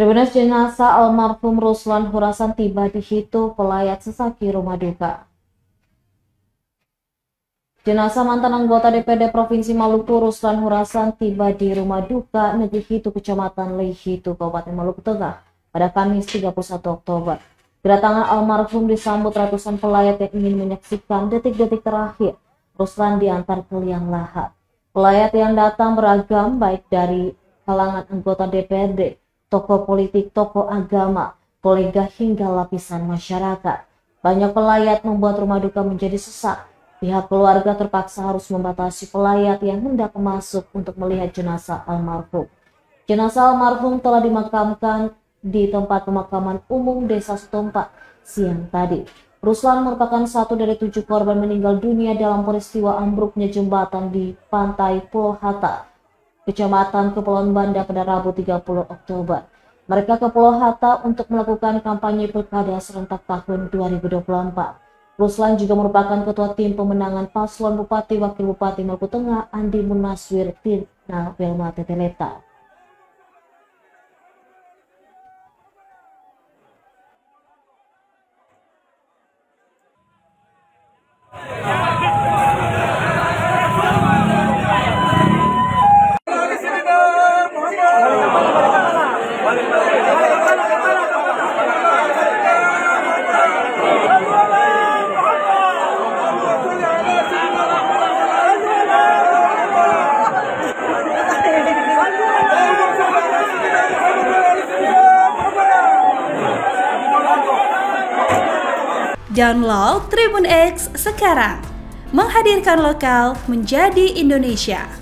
Tribunus jenazah almarhum Ruslan Khurasan tiba di Hitu, Pelayat Sesaki, rumah duka. Jenazah mantan anggota DPD Provinsi Maluku Ruslan Khurasan tiba di rumah duka Negeri Hitu, Kecamatan Lei Hitu, Kabupaten Maluku Tengah pada Kamis 31 Oktober. Kedatangan almarhum disambut ratusan pelayat yang ingin menyaksikan detik-detik terakhir Ruslan diantar ke liang lahat. Pelayat yang datang beragam, baik dari kalangan anggota DPRD, tokoh politik, tokoh agama, kolega hingga lapisan masyarakat. Banyak pelayat membuat rumah duka menjadi sesak. Pihak keluarga terpaksa harus membatasi pelayat yang hendak masuk untuk melihat jenazah almarhum. Jenazah almarhum telah dimakamkan di tempat pemakaman umum Desa setempat siang tadi. Ruslan merupakan satu dari 7 korban meninggal dunia dalam peristiwa ambruknya jembatan di pantai Pulau Hatta, Kecamatan Kepulauan Banda pada Rabu 30 Oktober. Mereka ke Pulau Hatta untuk melakukan kampanye pilkada serentak tahun 2024. Ruslan juga merupakan ketua tim pemenangan paslon Bupati Wakil Bupati Maluku Tengah Andi Munaswir Tirna Belma Teteleta. Download Tribun X sekarang, menghadirkan lokal menjadi Indonesia.